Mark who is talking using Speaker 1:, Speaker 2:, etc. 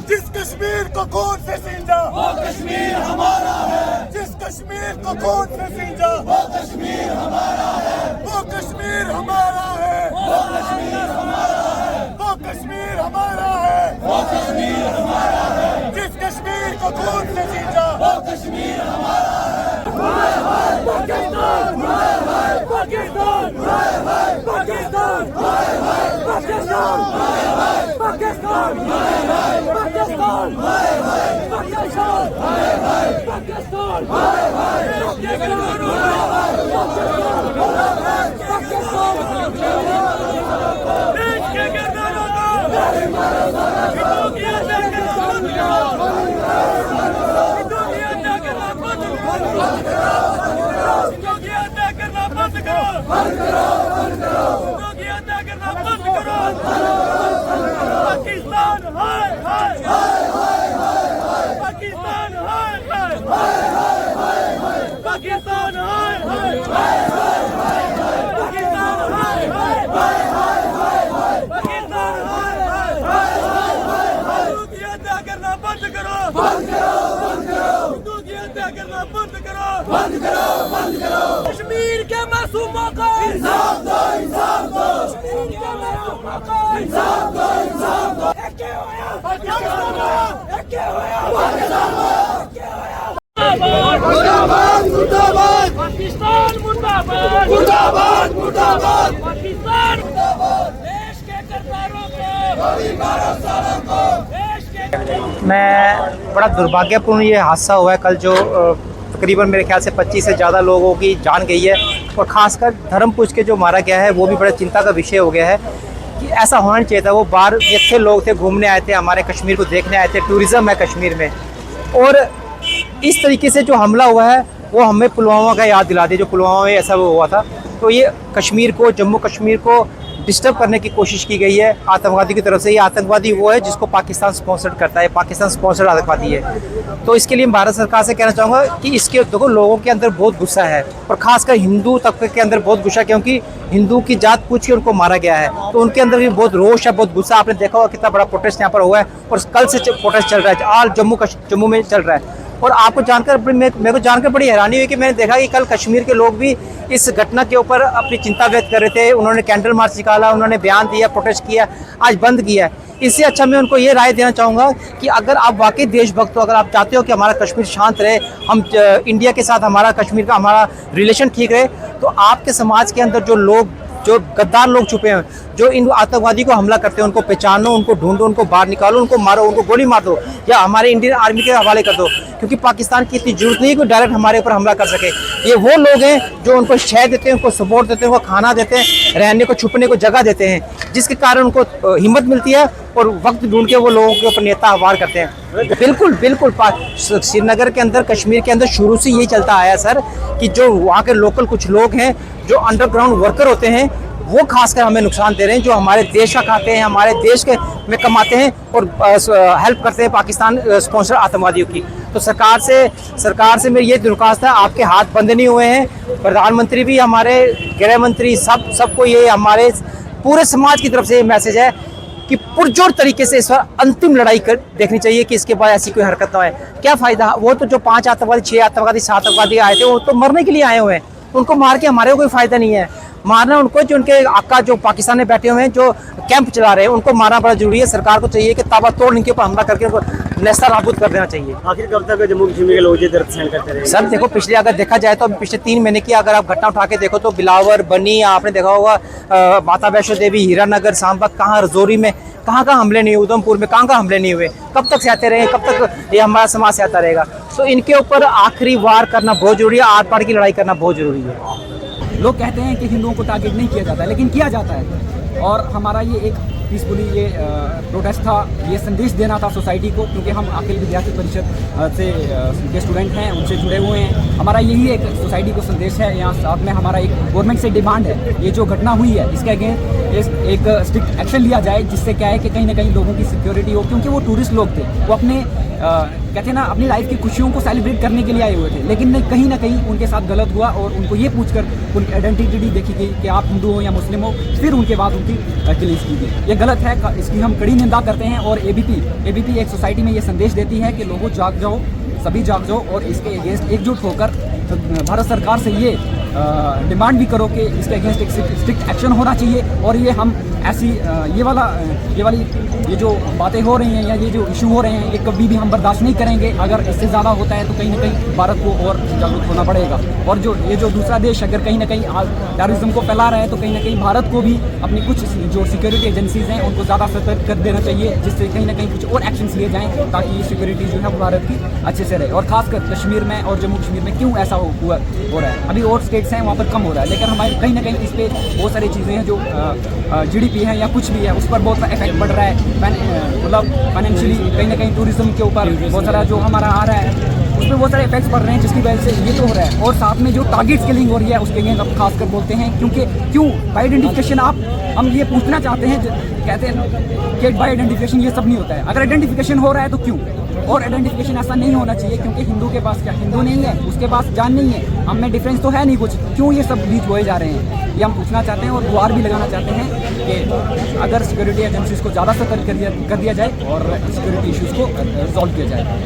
Speaker 1: जिस कश्मीर को खून से सींचा वो कश्मीर हमारा है। जिस कश्मीर को खून से सींचा वो कश्मीर हमारा है। वो कश्मीर हमारा है। वो कश्मीर हमारा है। वो कश्मीर हमारा है। वो कश्मीर हमारा है। जिस कश्मीर को खून से सींचा वो कश्मीर हमारा है। पाकिस्तान पाकिस्तान पाकिस्तान पाकिस्तान पाकिस्तान पाकिस्तान पाकिस्तान कश्मीर के मासूमों को इंसाफ दो, इंसाफ दो। कश्मीर के मासूमों को इंसाफ दो, इंसाफ दो। क्या होया? क्या होया? मुर्दाबाद मुर्दाबाद पाकिस्तान मुर्दाबाद मुर्दाबाद मुर्दाबाद पाकिस्तान मुर्दाबाद। देश के करदारों को गोली मारो सालों को। देश के
Speaker 2: मैं बड़ा दुर्भाग्यपूर्ण ये हादसा हुआ है कल, जो तकरीबन मेरे ख्याल से 25 से ज़्यादा लोगों की जान गई है, और ख़ासकर धर्मपुर के जो मारा गया है वो भी बड़ा चिंता का विषय हो गया है कि ऐसा होना चाहिए था। वो बाहर अच्छे लोग थे, घूमने आए थे, हमारे कश्मीर को देखने आए थे, टूरिज़्म है कश्मीर में, और इस तरीके से जो हमला हुआ है वो हमें पुलवामा का याद दिला दिया, जो पुलवामा में ऐसा वो हुआ था। तो ये कश्मीर को, जम्मू कश्मीर को डिस्टर्ब करने की कोशिश की गई है आतंकवादी की तरफ से। ये आतंकवादी वो है जिसको पाकिस्तान स्पॉन्सर करता है, पाकिस्तान स्पॉन्सर्ड आतंकवादी है। तो इसके लिए भारत सरकार से कहना चाहूँगा कि इसके देखो लोगों के अंदर बहुत गुस्सा है, और ख़ासकर हिंदू तबके के अंदर बहुत गुस्सा, क्योंकि हिंदू की जात पूछ के उनको मारा गया है। तो उनके अंदर भी बहुत रोष है, बहुत गुस्सा। आपने देखा होगा कितना बड़ा प्रोटेस्ट यहाँ पर हुआ है, और कल से प्रोटेस्ट चल रहा है, आज जम्मू में चल रहा है। और आपको जानकर मेरे को जानकर बड़ी हैरानी हुई कि मैंने देखा कि कल कश्मीर के लोग भी इस घटना के ऊपर अपनी चिंता व्यक्त कर रहे थे। उन्होंने कैंडल मार्च निकाला, उन्होंने बयान दिया, प्रोटेस्ट किया, आज बंद किया। इससे अच्छा मैं उनको ये राय देना चाहूँगा कि अगर आप वाकई देशभक्त हो, अगर आप चाहते हो कि हमारा कश्मीर शांत रहे, हम इंडिया के साथ हमारा कश्मीर का हमारा रिलेशन ठीक रहे, तो आपके समाज के अंदर जो गद्दार लोग छुपे हैं, जो इन आतंकवादी को हमला करते हैं, उनको पहचानो, उनको ढूंढो, उनको बाहर निकालो, उनको मारो, उनको गोली मार दो, या हमारे इंडियन आर्मी के हवाले कर दो, क्योंकि पाकिस्तान की इतनी जरूरत नहीं है कि डायरेक्ट हमारे ऊपर हमला कर सके। ये वो लोग हैं जो उनको शह देते हैं, उनको सपोर्ट देते हैं, उनको खाना देते हैं, रहने को, छुपने को जगह देते हैं, जिसके कारण उनको हिम्मत मिलती है और वक्त ढूंढ के वो लोगों के ऊपर नेता वार करते हैं। बिल्कुल बिल्कुल श्रीनगर के अंदर, कश्मीर के अंदर शुरू से यही चलता आया सर, कि जो वहाँ के लोकल कुछ लोग हैं, जो अंडरग्राउंड वर्कर होते हैं, वो खासकर हमें नुकसान दे रहे हैं, जो हमारे देश का खाते हैं, हमारे देश के में कमाते हैं और हेल्प करते हैं पाकिस्तान स्पॉन्सर आतंकवादियों की। तो सरकार से मेरी ये दरख्वास्त है, आपके हाथ बंद नहीं हुए हैं। प्रधानमंत्री भी, हमारे गृह मंत्री, सबको ये हमारे पूरे समाज की तरफ से ये मैसेज है कि पुरजोर तरीके से इस बार अंतिम लड़ाई देखनी चाहिए, कि इसके बाद ऐसी कोई हरकत ना हो। क्या फ़ायदा? वो तो जो 5 आतंकवादी, 6 आतंकवादी, 7 आतंकवादी आए थे, वो तो मरने के लिए आए हुए हैं, उनको मार के हमारे को कोई फ़ायदा नहीं है। मारना उनको, जो उनके आका जो पाकिस्तान में बैठे हुए हैं, जो कैंप चला रहे हैं, उनको मारना बड़ा जरूरी है। सरकार को चाहिए कि ताबड़तोड़ इनके ऊपर हमला करके उनको नेस्ता नाबूद कर देना चाहिए।
Speaker 3: आखिर कब तक जम्मू कश्मीर के लोग दर्द सहन करते रहे?
Speaker 2: सर देखो, अगर देखा जाए तो पिछले 3 महीने की अगर आप घटना उठा के देखो तो बिलावर, बनी, आपने देखा होगा माता वैष्णो देवी, हीरानगर, सांबा, कहाँ रजौरी में कहाँ हमले नहीं हुए, उधमपुर में कहाँ हमले नहीं हुए। कब तक सहते रहे? कब तक ये हमारा समाज सहता रहेगा? तो इनके ऊपर आखिरी वार करना बहुत जरूरी है, आर पार की लड़ाई करना बहुत जरूरी है।
Speaker 4: लोग कहते हैं कि हिंदुओं को टारगेट नहीं किया जाता है, लेकिन किया जाता है, और हमारा ये एक पीसफुली ये प्रोटेस्ट था, ये संदेश देना था सोसाइटी को, क्योंकि हम अखिल विद्यार्थी परिषद से के स्टूडेंट हैं, उनसे जुड़े हुए हैं। हमारा यही एक सोसाइटी को संदेश है। यहाँ साथ में हमारा एक गवर्नमेंट से डिमांड है, ये जो घटना हुई है इसके अगेंस्ट एक स्ट्रिक्ट एक्शन लिया जाए, जिससे क्या है कि कहीं ना कहीं लोगों की सिक्योरिटी हो, क्योंकि वो टूरिस्ट लोग थे, वो अपने कहते हैं ना अपनी लाइफ की खुशियों को सेलिब्रेट करने के लिए आए हुए थे, लेकिन कहीं ना कहीं उनके साथ गलत हुआ और उनको ये पूछकर उनकी आइडेंटिटी देखी गई कि आप हिंदू हो या मुस्लिम हो, फिर उनके बाद उनकी किलिंग की गई। ये गलत है, इसकी हम कड़ी निंदा करते हैं। और एबीपी एक सोसाइटी में ये संदेश देती है कि लोगों जाग जाओ, सभी जाग जाओ और इसके अगेंस्ट एकजुट होकर भारत सरकार से ये डिमांड भी करो कि इसके अगेंस्ट एक स्ट्रिक्ट एक्शन होना चाहिए। और ये हम ऐसी ये जो बातें हो रही हैं या ये जो इशू हो रहे हैं, ये कभी भी हम बर्दाश्त नहीं करेंगे। अगर इससे ज़्यादा होता है तो कहीं ना कहीं भारत को और जागरूक होना पड़ेगा। और ये जो दूसरा देश अगर कहीं ना कहीं टेररिज्म को फैला रहा है तो कहीं ना कहीं भारत को भी अपनी कुछ जो सिक्योरिटी एजेंसीज हैं उनको ज़्यादा सतर्क कर देना चाहिए, जिससे कहीं ना कहीं कुछ और एक्शंस लिए जाएँ ताकि ये सिक्योरिटी जो है भारत की अच्छे से रहे। और खासकर कश्मीर में और जम्मू कश्मीर में क्यों ऐसा हो रहा है, अभी और स्टेट्स हैं वहाँ पर कम हो रहा है, लेकिन हमारे कहीं ना कहीं इस पर बहुत सारी चीज़ें हैं जो GDP है या कुछ भी है उस पर बहुत सा इफेक्ट पड़ रहा है। मतलब फाइनेंशियली कहीं ना कहीं टूरिज्म के ऊपर बहुत सारा जो हमारा आ रहा है उस पर बहुत सारे इफेक्ट्स पड़ रहे हैं, जिसकी वजह से ये तो हो रहा है। और साथ में जो टारगेट किलिंग हो रही है उसके लिए हम खासकर बोलते हैं, क्यों बाय आइडेंटिफिकेशन हम ये पूछना चाहते हैं, कहते हैं कि बाय आइडेंटिफिकेशन ये सब नहीं होता है। अगर आइडेंटिफिकेशन हो रहा है तो क्यों? और आइडेंटिफिकेशन ऐसा नहीं होना चाहिए, क्योंकि हिंदू के पास क्या हिंदू नहीं है, उसके पास जान नहीं है, हम में डिफरेंस तो है नहीं कुछ, क्यों ये सब बीच बोए जा रहे हैं, ये हम पूछना चाहते हैं। और गुहार भी लगाना चाहते हैं कि अगर सिक्योरिटी एजेंसीज को ज़्यादा सतर्क कर दिया जाए और सिक्योरिटी इश्यूज़ को रिजॉल्व किया जाए।